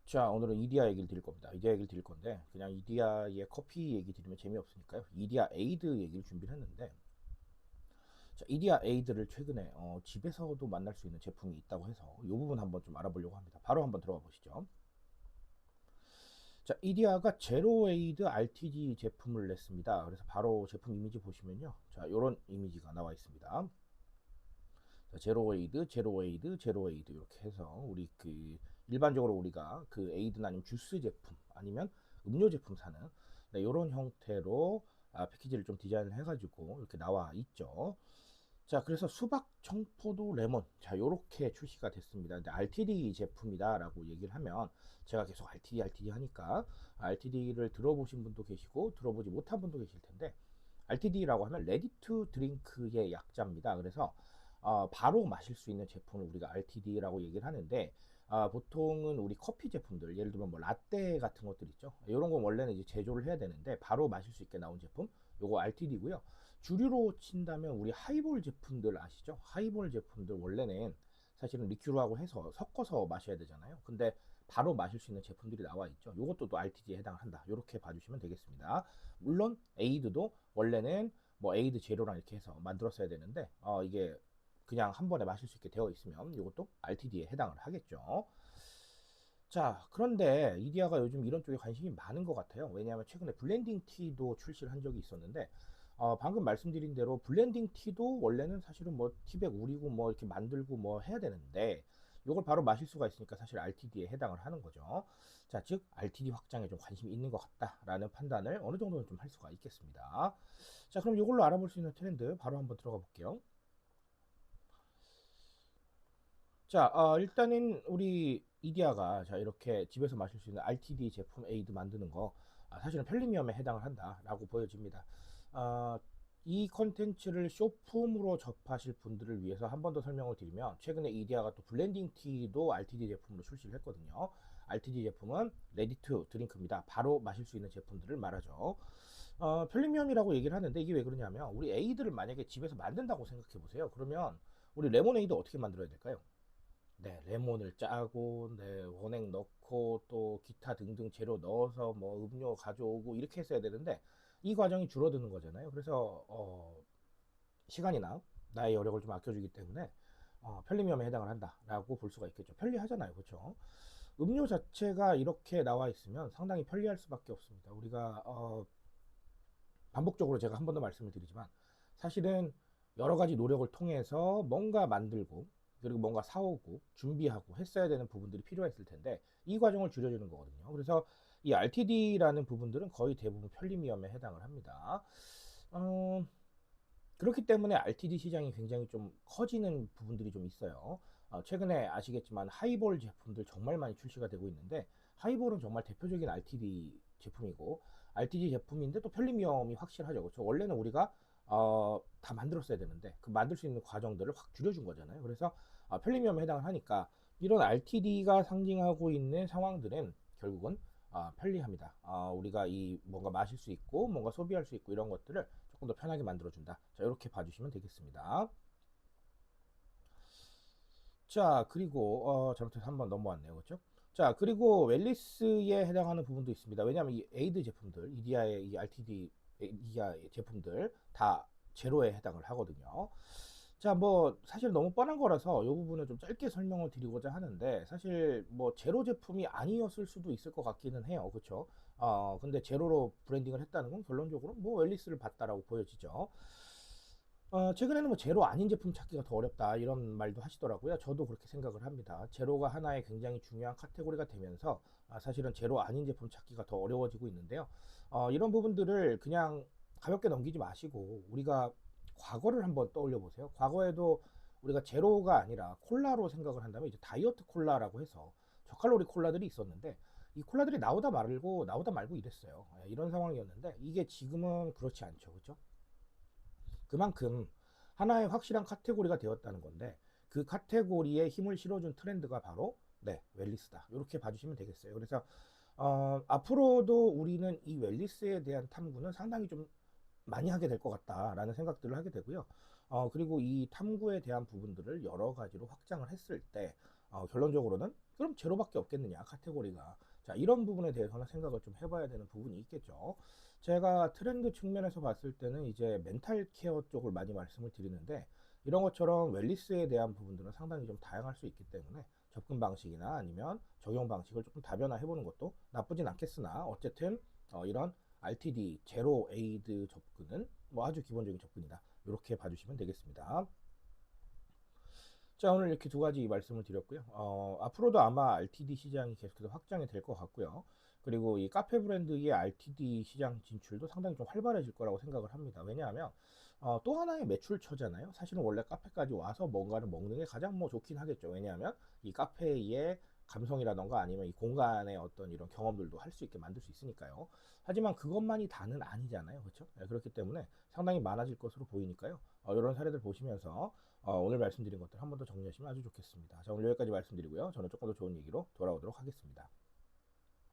자, 오늘은 이디야 얘기를 드릴 겁니다. 이디야 얘기를 드릴 건데, 그냥 이디야의 커피 얘기 드리면 재미없으니까요. 이디야 에이드 얘기를 준비를 했는데, 자, 이디야 에이드를 최근에 집에서도 만날 수 있는 제품이 있다고 해서 이 부분 한번 좀 알아보려고 합니다. 바로 한번 들어가 보시죠. 자, 이디야가 제로에이드 RTD 제품을 냈습니다. 그래서 바로 제품 이미지 보시면요. 자, 이런 이미지가 나와 있습니다. 자, 제로에이드, 제로에이드, 제로에이드 이렇게 해서 우리 그 일반적으로 우리가 그 에이드나 아니면 주스 제품 아니면 음료 제품 사는 네, 이런 형태로 패키지를 좀 디자인을 해가지고 이렇게 나와 있죠. 자, 그래서 수박, 청포도, 레몬 자 요렇게 출시가 됐습니다. 근데 RTD 제품이다라고 얘기를 하면 제가 계속 RTD 하니까 RTD를 들어보신 분도 계시고 들어보지 못한 분도 계실 텐데 RTD라고 하면 레디 투 드링크의 약자입니다. 그래서 바로 마실 수 있는 제품을 우리가 RTD라고 얘기를 하는데 보통은 우리 커피 제품들 예를 들면 뭐 라떼 같은 것들 있죠. 이런 건 원래는 이제 제조를 해야 되는데 바로 마실 수 있게 나온 제품 요거 RTD고요. 주류로 친다면 우리 하이볼 제품들 아시죠? 하이볼 제품들 원래는 사실은 리큐르하고 해서 섞어서 마셔야 되잖아요. 근데 바로 마실 수 있는 제품들이 나와 있죠. 이것도 또 RTD에 해당을 한다. 이렇게 봐주시면 되겠습니다. 물론 에이드도 원래는 뭐 에이드 재료랑 이렇게 해서 만들었어야 되는데 이게 그냥 한 번에 마실 수 있게 되어 있으면 이것도 RTD에 해당을 하겠죠. 자, 그런데 이디야가 요즘 이런 쪽에 관심이 많은 것 같아요. 왜냐하면 최근에 블렌딩 티도 출시를 한 적이 있었는데 방금 말씀드린 대로 블렌딩 티도 원래는 사실은 뭐 티백 우리고 뭐 이렇게 만들고 뭐 해야 되는데 이걸 바로 마실 수가 있으니까 사실 RTD에 해당을 하는 거죠. 자, 즉 RTD 확장에 좀 관심이 있는 것 같다라는 판단을 어느 정도는 좀 할 수가 있겠습니다. 자, 그럼 이걸로 알아볼 수 있는 트렌드 바로 한번 들어가 볼게요. 자, 일단은 우리 이디야가 자 이렇게 집에서 마실 수 있는 RTD 제품 에이드 만드는 거 사실은 편리미엄에 해당을 한다라고 보여집니다. 아, 이 컨텐츠를 쇼품으로 접하실 분들을 위해서 한 번 더 설명을 드리면 최근에 이디야가 또 블렌딩 티도 RTD 제품으로 출시를 했거든요. RTD 제품은 레디 투 드링크입니다. 바로 마실 수 있는 제품들을 말하죠. 편리미엄이라고 얘기를 하는데 이게 왜 그러냐면 우리 에이드를 만약에 집에서 만든다고 생각해 보세요. 그러면 우리 레모네이드 어떻게 만들어야 될까요? 네, 레몬을 짜고, 네, 원액 넣고, 또 기타 등등 재료 넣어서 뭐 음료 가져오고 이렇게 했어야 되는데 이 과정이 줄어드는 거잖아요. 그래서 시간이나 나의 여력을 좀 아껴주기 때문에 편리미엄에 해당을 한다라고 볼 수가 있겠죠. 편리하잖아요, 그렇죠? 음료 자체가 이렇게 나와 있으면 상당히 편리할 수밖에 없습니다. 우리가 반복적으로 제가 한 번 더 말씀을 드리지만 사실은 여러 가지 노력을 통해서 뭔가 만들고 그리고 뭔가 사오고 준비하고 했어야 되는 부분들이 필요했을 텐데 이 과정을 줄여주는 거거든요. 그래서 이 RTD라는 부분들은 거의 대부분 편리미엄에 해당을 합니다. 어, 그렇기 때문에 RTD 시장이 굉장히 좀 커지는 부분들이 좀 있어요. 최근에 아시겠지만 하이볼 제품들 정말 많이 출시가 되고 있는데 하이볼은 정말 대표적인 RTD 제품이고 RTD 제품인데 또 편리미엄이 확실하죠. 그렇죠? 원래는 우리가 다 만들었어야 되는데 그 만들 수 있는 과정들을 확 줄여준 거잖아요. 그래서 편리미엄에 해당을 하니까 이런 RTD가 상징하고 있는 상황들은 결국은 편리합니다. 우리가 이 뭔가 마실 수 있고 뭔가 소비할 수 있고 이런 것들을 조금 더 편하게 만들어준다. 자, 이렇게 봐주시면 되겠습니다. 자, 그리고 잘못해서 한번 넘어왔네요. 그렇죠? 자, 그리고 웰리스에 해당하는 부분도 있습니다. 왜냐하면 이 에이드 제품들, 이디아의 이 RTD 이디아 제품들 다 제로에 해당을 하거든요. 자, 뭐 사실 너무 뻔한 거라서 이 부분을 좀 짧게 설명을 드리고자 하는데 사실 뭐 제로 제품이 아니었을 수도 있을 것 같기는 해요. 그렇죠? 근데 제로로 브랜딩을 했다는 건 결론적으로 뭐 웰리스를 봤다라고 보여지죠. 최근에는 뭐 제로 아닌 제품 찾기가 더 어렵다 이런 말도 하시더라고요. 저도 그렇게 생각을 합니다. 제로가 하나의 굉장히 중요한 카테고리가 되면서 사실은 제로 아닌 제품 찾기가 더 어려워지고 있는데요. 이런 부분들을 그냥 가볍게 넘기지 마시고 우리가 과거를 한번 떠올려 보세요. 과거에도 우리가 제로가 아니라 콜라로 생각을 한다면 이제 다이어트 콜라라고 해서 저칼로리 콜라들이 있었는데 이 콜라들이 나오다 말고 이랬어요. 이런 상황이었는데 이게 지금은 그렇지 않죠. 그렇죠? 그만큼 하나의 확실한 카테고리가 되었다는 건데 그 카테고리에 힘을 실어준 트렌드가 바로 네, 웰리스다. 이렇게 봐주시면 되겠어요. 그래서 앞으로도 우리는 이 웰리스에 대한 탐구는 상당히 좀 많이 하게 될 것 같다라는 생각들을 하게 되고요. 그리고 이 탐구에 대한 부분들을 여러 가지로 확장을 했을 때 결론적으로는 그럼 제로밖에 없겠느냐 카테고리가. 자, 이런 부분에 대해서는 생각을 좀 해봐야 되는 부분이 있겠죠. 제가 트렌드 측면에서 봤을 때는 이제 멘탈 케어 쪽을 많이 말씀을 드리는데, 이런 것처럼 웰니스에 대한 부분들은 상당히 좀 다양할 수 있기 때문에 접근 방식이나 아니면 적용 방식을 조금 다변화해 보는 것도 나쁘진 않겠으나, 어쨌든 이런 RTD 제로 에이드 접근은 뭐 아주 기본적인 접근이다, 이렇게 봐주시면 되겠습니다. 자, 오늘 이렇게 두 가지 말씀을 드렸고요. 앞으로도 아마 RTD 시장이 계속해서 확장이 될 것 같고요. 그리고 이 카페 브랜드의 RTD 시장 진출도 상당히 좀 활발해질 거라고 생각을 합니다. 왜냐하면 또 하나의 매출처잖아요. 사실은 원래 카페까지 와서 뭔가를 먹는 게 가장 뭐 좋긴 하겠죠. 왜냐하면 이 카페의 감성이라던가 아니면 이 공간의 어떤 이런 경험들도 할 수 있게 만들 수 있으니까요. 하지만 그것만이 다는 아니잖아요. 그렇죠? 그렇기 때문에 상당히 많아질 것으로 보이니까요. 이런 사례들 보시면서 오늘 말씀드린 것들 한 번 더 정리하시면 아주 좋겠습니다. 자, 오늘 여기까지 말씀드리고요. 저는 조금 더 좋은 얘기로 돌아오도록 하겠습니다.